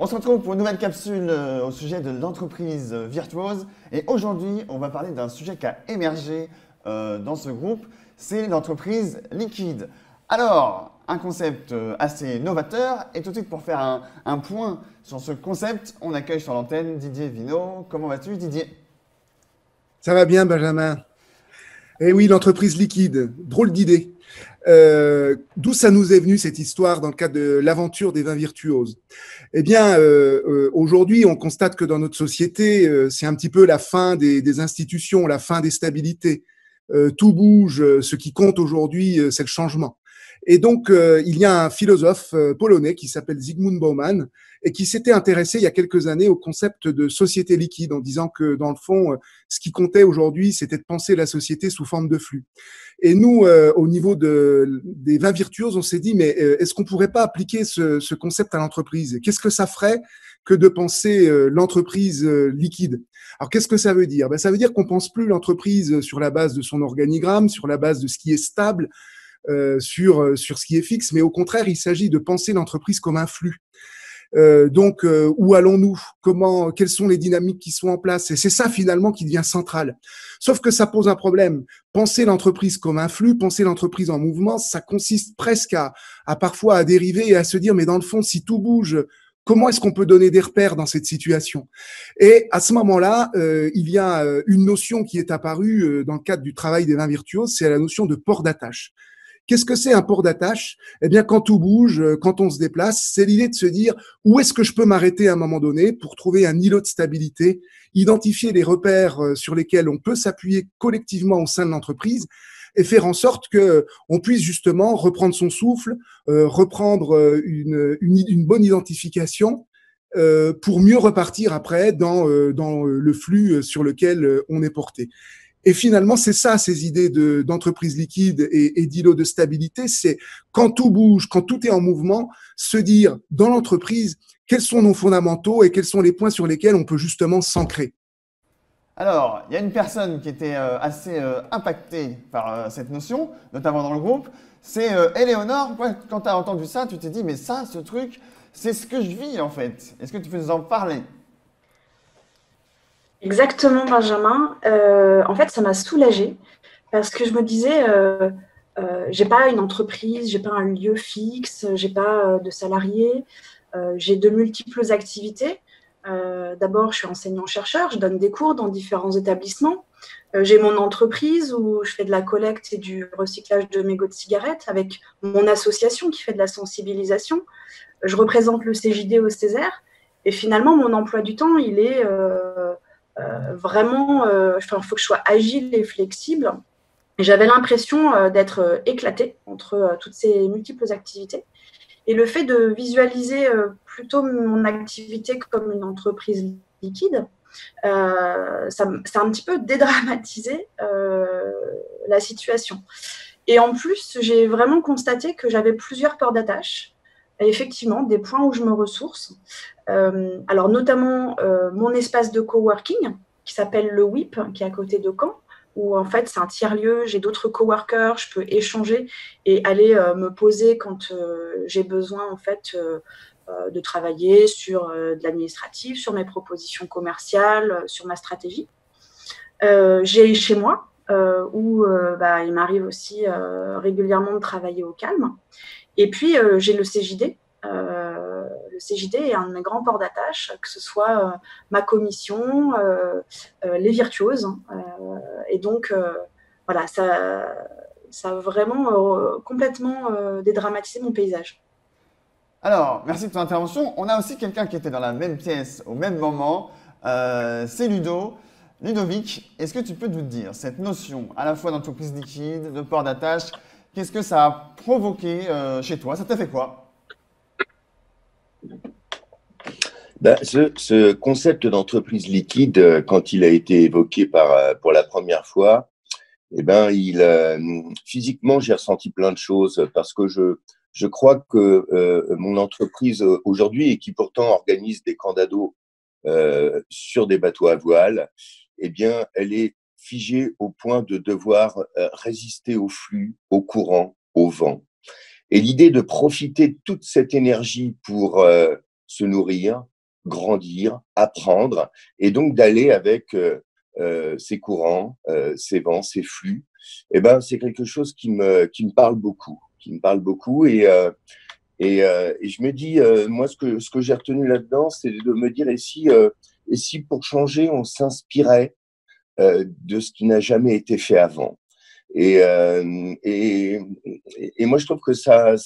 On se retrouve pour une nouvelle capsule au sujet de l'entreprise virtuose. Et aujourd'hui, on va parler d'un sujet qui a émergé dans ce groupe, c'est l'entreprise liquide. Alors, un concept assez novateur. Et tout de suite, pour faire un point sur ce concept, on accueille sur l'antenne Didier Vino. Comment vas-tu, Didier? Ça va bien, Benjamin. Eh oui, l'entreprise liquide, drôle d'idée. D'où ça nous est venu cette histoire dans le cadre de l'aventure des vins virtuoses? Eh bien, aujourd'hui, on constate que dans notre société, c'est un petit peu la fin des institutions, la fin des stabilités. Tout bouge. Ce qui compte aujourd'hui, c'est le changement. Et donc, il y a un philosophe polonais qui s'appelle Zygmunt Bauman et qui s'était intéressé il y a quelques années au concept de société liquide en disant que, dans le fond, ce qui comptait aujourd'hui, c'était de penser la société sous forme de flux. Et nous, au niveau des vins virtuoses, on s'est dit, mais est-ce qu'on pourrait pas appliquer ce concept à l'entreprise? Qu'est-ce que ça ferait que de penser l'entreprise liquide? Alors, qu'est-ce que ça veut dire? Ben, ça veut dire qu'on pense plus l'entreprise sur la base de son organigramme, sur la base de ce qui est stable, sur ce qui est fixe, mais au contraire, il s'agit de penser l'entreprise comme un flux. Donc, où allons-nous? Quelles sont les dynamiques qui sont en place? Et c'est ça finalement qui devient central. Sauf que ça pose un problème. Penser l'entreprise comme un flux, penser l'entreprise en mouvement, ça consiste presque à parfois à dériver et à se dire, mais dans le fond, si tout bouge, comment est-ce qu'on peut donner des repères dans cette situation? Et à ce moment-là, il y a une notion qui est apparue dans le cadre du travail des vins virtuoses, c'est la notion de port d'attache. Qu'est-ce que c'est un port d'attache? Eh bien, quand tout bouge, quand on se déplace, c'est l'idée de se dire où est-ce que je peux m'arrêter à un moment donné pour trouver un îlot de stabilité, identifier les repères sur lesquels on peut s'appuyer collectivement au sein de l'entreprise et faire en sorte que on puisse justement reprendre son souffle, reprendre une bonne identification pour mieux repartir après dans le flux sur lequel on est porté. Et finalement, c'est ça, ces idées d'entreprise liquide et d'îlot de stabilité, c'est quand tout bouge, quand tout est en mouvement, se dire dans l'entreprise quels sont nos fondamentaux et quels sont les points sur lesquels on peut justement s'ancrer. Alors, il y a une personne qui était assez impactée par cette notion, notamment dans le groupe. C'est Éléonore. Quand tu as entendu ça, tu t'es dit, mais ça, ce truc, c'est ce que je vis en fait. Est-ce que tu peux nous en parler? Exactement, Benjamin. En fait, ça m'a soulagée parce que je me disais, j'ai pas une entreprise, j'ai pas un lieu fixe, j'ai pas de salariés, j'ai de multiples activités. D'abord, je suis enseignant-chercheur, je donne des cours dans différents établissements. J'ai mon entreprise où je fais de la collecte et du recyclage de mégots de cigarettes avec mon association qui fait de la sensibilisation. Je représente le CJD au Césaire. Et finalement, mon emploi du temps, il est vraiment, il faut que je sois agile et flexible. Et j'avais l'impression d'être éclatée entre toutes ces multiples activités. Et le fait de visualiser plutôt mon activité comme une entreprise liquide, ça a un petit peu dédramatisé la situation. Et en plus, j'ai vraiment constaté que j'avais plusieurs ports d'attache. Et effectivement, des points où je me ressource. Alors, notamment mon espace de coworking qui s'appelle le WIP, qui est à côté de Caen, où en fait, c'est un tiers-lieu. J'ai d'autres coworkers, je peux échanger et aller me poser quand j'ai besoin en fait de travailler sur de l'administratif, sur mes propositions commerciales, sur ma stratégie. J'ai chez moi où il m'arrive aussi régulièrement de travailler au calme. Et puis, j'ai le CJD. Le CJD est un de mes grands ports d'attache, que ce soit ma commission, les virtuoses. Et donc, voilà, ça a vraiment complètement dédramatisé mon paysage. Alors, merci de ton intervention. On a aussi quelqu'un qui était dans la même pièce au même moment. C'est Ludo. Ludovic, est-ce que tu peux nous dire cette notion à la fois d'entreprise liquide, de port d'attache, qu'est-ce que ça a provoqué chez toi? Ça t'a fait quoi? Ben, ce concept d'entreprise liquide, quand il a été évoqué pour la première fois, eh ben, physiquement, j'ai ressenti plein de choses parce que je crois que mon entreprise aujourd'hui, et qui pourtant organise des camps d'ado sur des bateaux à voile, eh bien, elle est figée au point de devoir résister au flux, au courant, au vent. Et l'idée de profiter de toute cette énergie pour se nourrir, grandir, apprendre, et donc d'aller avec ces courants, ces vents, ces flux. Eh ben, c'est quelque chose qui me parle beaucoup, et je me dis, moi, ce que j'ai retenu là-dedans, c'est de me dire, et si pour changer, on s'inspirait de ce qui n'a jamais été fait avant. Et, euh, et, et moi, je trouve que ça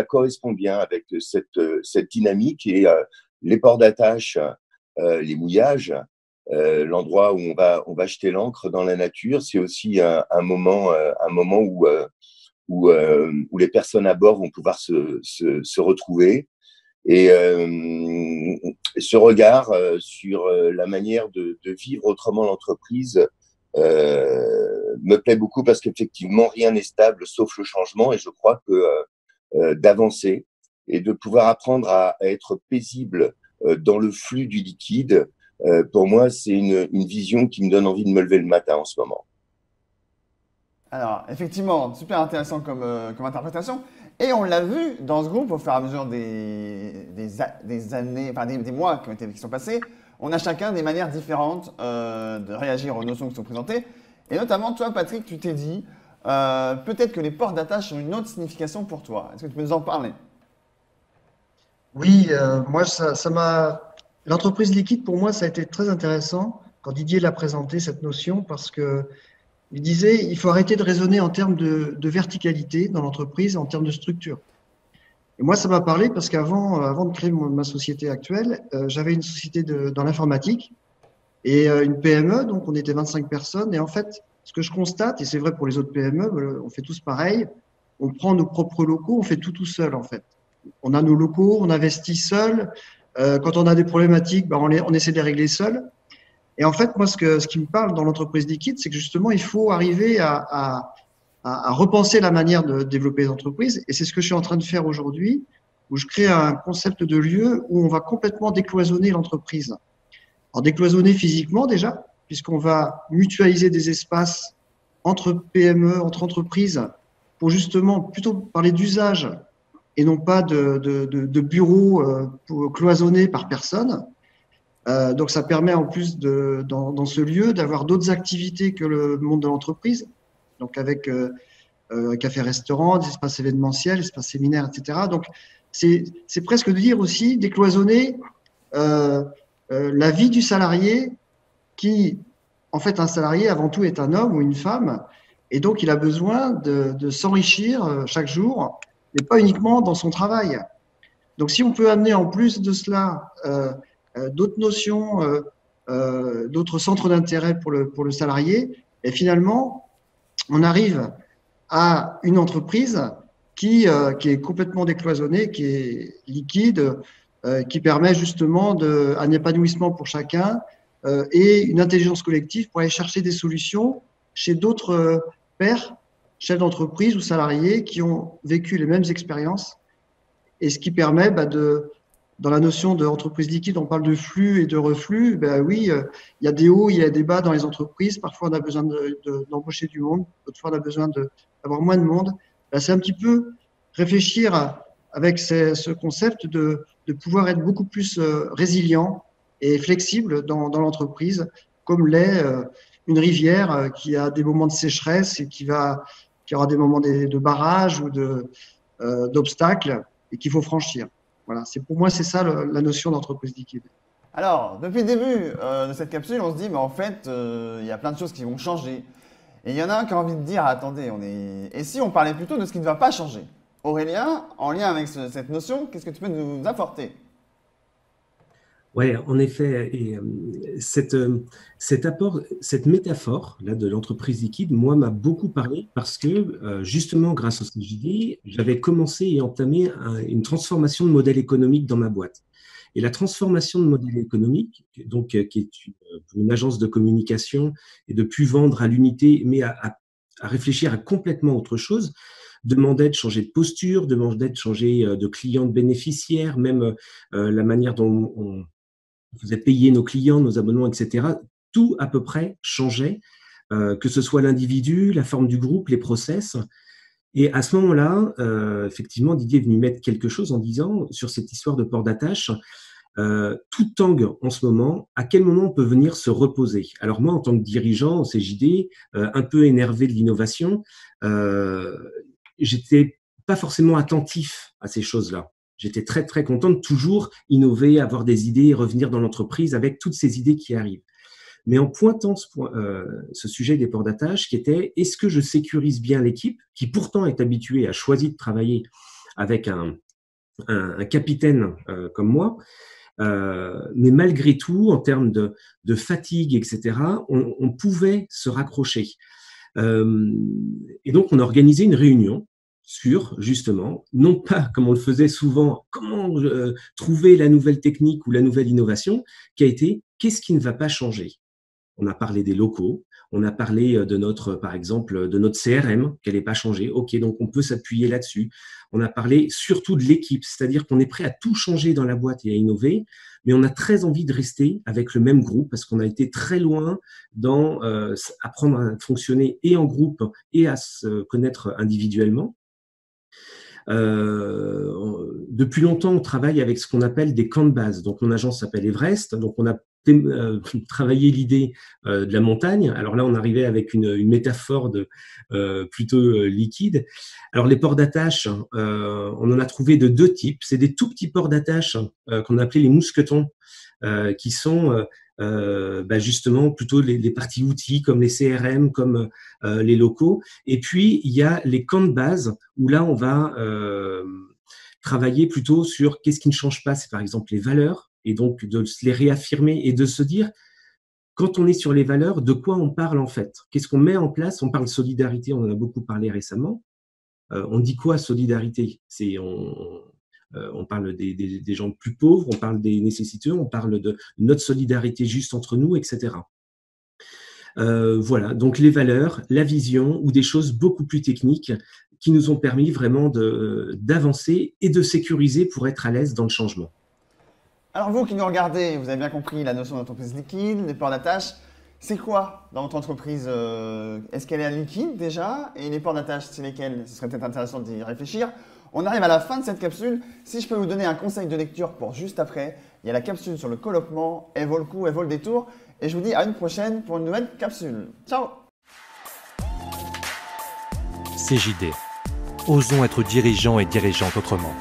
correspond bien avec cette dynamique et les ports d'attache, les mouillages, l'endroit où on va jeter l'ancre dans la nature, c'est aussi un moment où les personnes à bord vont pouvoir se retrouver. Et ce regard sur la manière de vivre autrement l'entreprise me plaît beaucoup parce qu'effectivement, rien n'est stable sauf le changement. Et je crois que d'avancer et de pouvoir apprendre à être paisible dans le flux du liquide, pour moi, c'est une vision qui me donne envie de me lever le matin en ce moment. Alors, effectivement, super intéressant comme interprétation. Et on l'a vu dans ce groupe au fur et à mesure des années, enfin des mois qui sont passés. On a chacun des manières différentes de réagir aux notions qui sont présentées. Et notamment, toi, Patrick, tu t'es dit, peut-être que les ports d'attache ont une autre signification pour toi. Est-ce que tu peux nous en parler? Oui, moi, l'entreprise liquide, pour moi, ça a été très intéressant quand Didier l'a présenté, cette notion, parce que il disait il faut arrêter de raisonner en termes de verticalité dans l'entreprise, en termes de structure. Et moi, ça m'a parlé parce avant de créer ma société actuelle, j'avais une société dans l'informatique et une PME, donc on était 25 personnes. Et en fait, ce que je constate, et c'est vrai pour les autres PME, on fait tous pareil, on prend nos propres locaux, on fait tout seul en fait. On a nos locaux, on investit seul. Quand on a des problématiques, ben on essaie de les régler seul. Et en fait, moi, ce qui me parle dans l'entreprise liquide, c'est que justement, il faut arriver à repenser la manière de développer les entreprises. Et c'est ce que je suis en train de faire aujourd'hui, où je crée un concept de lieu où on va complètement décloisonner l'entreprise. Alors, décloisonner physiquement déjà, puisqu'on va mutualiser des espaces entre PME, entre entreprises, pour justement plutôt parler d'usage et non pas de bureaux cloisonnés par personne. Donc, ça permet en plus dans ce lieu d'avoir d'autres activités que le monde de l'entreprise, donc avec café-restaurant, des espaces événementiels, espaces séminaires, etc. Donc, c'est presque de dire aussi décloisonner la vie du salarié qui, en fait, un salarié avant tout est un homme ou une femme, et donc il a besoin de s'enrichir chaque jour, mais pas uniquement dans son travail. Donc, si on peut amener en plus de cela d'autres notions, d'autres centres d'intérêt pour le salarié, et finalement, on arrive à une entreprise qui est complètement décloisonnée, qui est liquide, qui permet justement un épanouissement pour chacun et une intelligence collective pour aller chercher des solutions chez d'autres pairs, chefs d'entreprise ou salariés qui ont vécu les mêmes expériences, et ce qui permet dans la notion d'entreprise liquide, on parle de flux et de reflux. Ben oui, il y a des hauts, il y a des bas dans les entreprises. Parfois, on a besoin d'embaucher du monde. D'autres fois, on a besoin d'avoir moins de monde. Ben, c'est un petit peu réfléchir avec ce concept de pouvoir être beaucoup plus résilient et flexible dans l'entreprise, comme l'est une rivière qui a des moments de sécheresse et qui aura des moments de barrage ou d'obstacles et qu'il faut franchir. Voilà, pour moi, c'est ça la notion d'entreprise liquide. Alors, depuis le début de cette capsule, on se dit, mais en fait, il y a plein de choses qui vont changer. Et il y en a un qui a envie de dire, attendez, et si on parlait plutôt de ce qui ne va pas changer? Aurélien, en lien avec cette notion, qu'est-ce que tu peux nous apporter? Oui, en effet, et cet apport, cette métaphore là de l'entreprise liquide, moi, m'a beaucoup parlé parce que justement, grâce à ce que j'ai dit, j'avais commencé et entamé une transformation de modèle économique dans ma boîte. Et la transformation de modèle économique, donc qui est pour une agence de communication et de plus vendre à l'unité, mais à réfléchir à complètement autre chose, demandait de changer de posture, demandait de changer de client, de bénéficiaire, même la manière dont on faisait payer nos clients, nos abonnements, etc. Tout à peu près changeait, que ce soit l'individu, la forme du groupe, les process. Et à ce moment-là, effectivement, Didier est venu mettre quelque chose en disant, sur cette histoire de port d'attache, tout tangue en ce moment. À quel moment on peut venir se reposer? Alors moi, en tant que dirigeant au CJD, un peu énervé de l'innovation, j'étais pas forcément attentif à ces choses-là. J'étais très, très content de toujours innover, avoir des idées, revenir dans l'entreprise avec toutes ces idées qui arrivent. Mais en pointant ce sujet des ports d'attache qui était, est-ce que je sécurise bien l'équipe qui pourtant est habituée, a choisi de travailler avec un capitaine comme moi, mais malgré tout, en termes de fatigue, etc., on pouvait se raccrocher. Et donc, on a organisé une réunion sur, justement, non pas comme on le faisait souvent, comment trouver la nouvelle technique ou la nouvelle innovation, qui a été, qu'est-ce qui ne va pas changer? On a parlé des locaux, on a parlé de notre, par exemple, de notre CRM, qu'elle n'est pas changée. OK, donc on peut s'appuyer là-dessus. On a parlé surtout de l'équipe, c'est-à-dire qu'on est prêt à tout changer dans la boîte et à innover, mais on a très envie de rester avec le même groupe parce qu'on a été très loin dans apprendre à fonctionner et en groupe et à se connaître individuellement. Depuis longtemps, on travaille avec ce qu'on appelle des camps de base. Donc, mon agence s'appelle Everest. Donc, on a travaillé l'idée de la montagne. Alors là, on arrivait avec une métaphore plutôt liquide. Alors, les ports d'attache, on en a trouvé de deux types. C'est des tout petits ports d'attache qu'on appelait les mousquetons, qui sont justement plutôt les parties outils comme les CRM, comme les locaux. Et puis, il y a les camps de base où là, on va travailler plutôt sur qu'est-ce qui ne change pas. C'est par exemple les valeurs et donc de les réaffirmer et de se dire, quand on est sur les valeurs, de quoi on parle en fait? Qu'est-ce qu'on met en place? On parle de solidarité, on en a beaucoup parlé récemment. On dit quoi, solidarité? On parle des gens plus pauvres, on parle des nécessiteux, on parle de notre solidarité juste entre nous, etc. Voilà, donc les valeurs, la vision ou des choses beaucoup plus techniques qui nous ont permis vraiment d'avancer et de sécuriser pour être à l'aise dans le changement. Alors vous qui nous regardez, vous avez bien compris la notion d'entreprise liquide, les ports d'attache. C'est quoi dans votre entreprise? Est-ce qu'elle est liquide déjà? Et les ports d'attache, c'est lesquels? Ce serait peut-être intéressant d'y réfléchir. On arrive à la fin de cette capsule. Si je peux vous donner un conseil de lecture pour juste après, il y a la capsule sur le colloquement, elle vaut le coup, elle vaut le détour. Et je vous dis à une prochaine pour une nouvelle capsule. Ciao! CJD. Osons être dirigeants et dirigeantes autrement.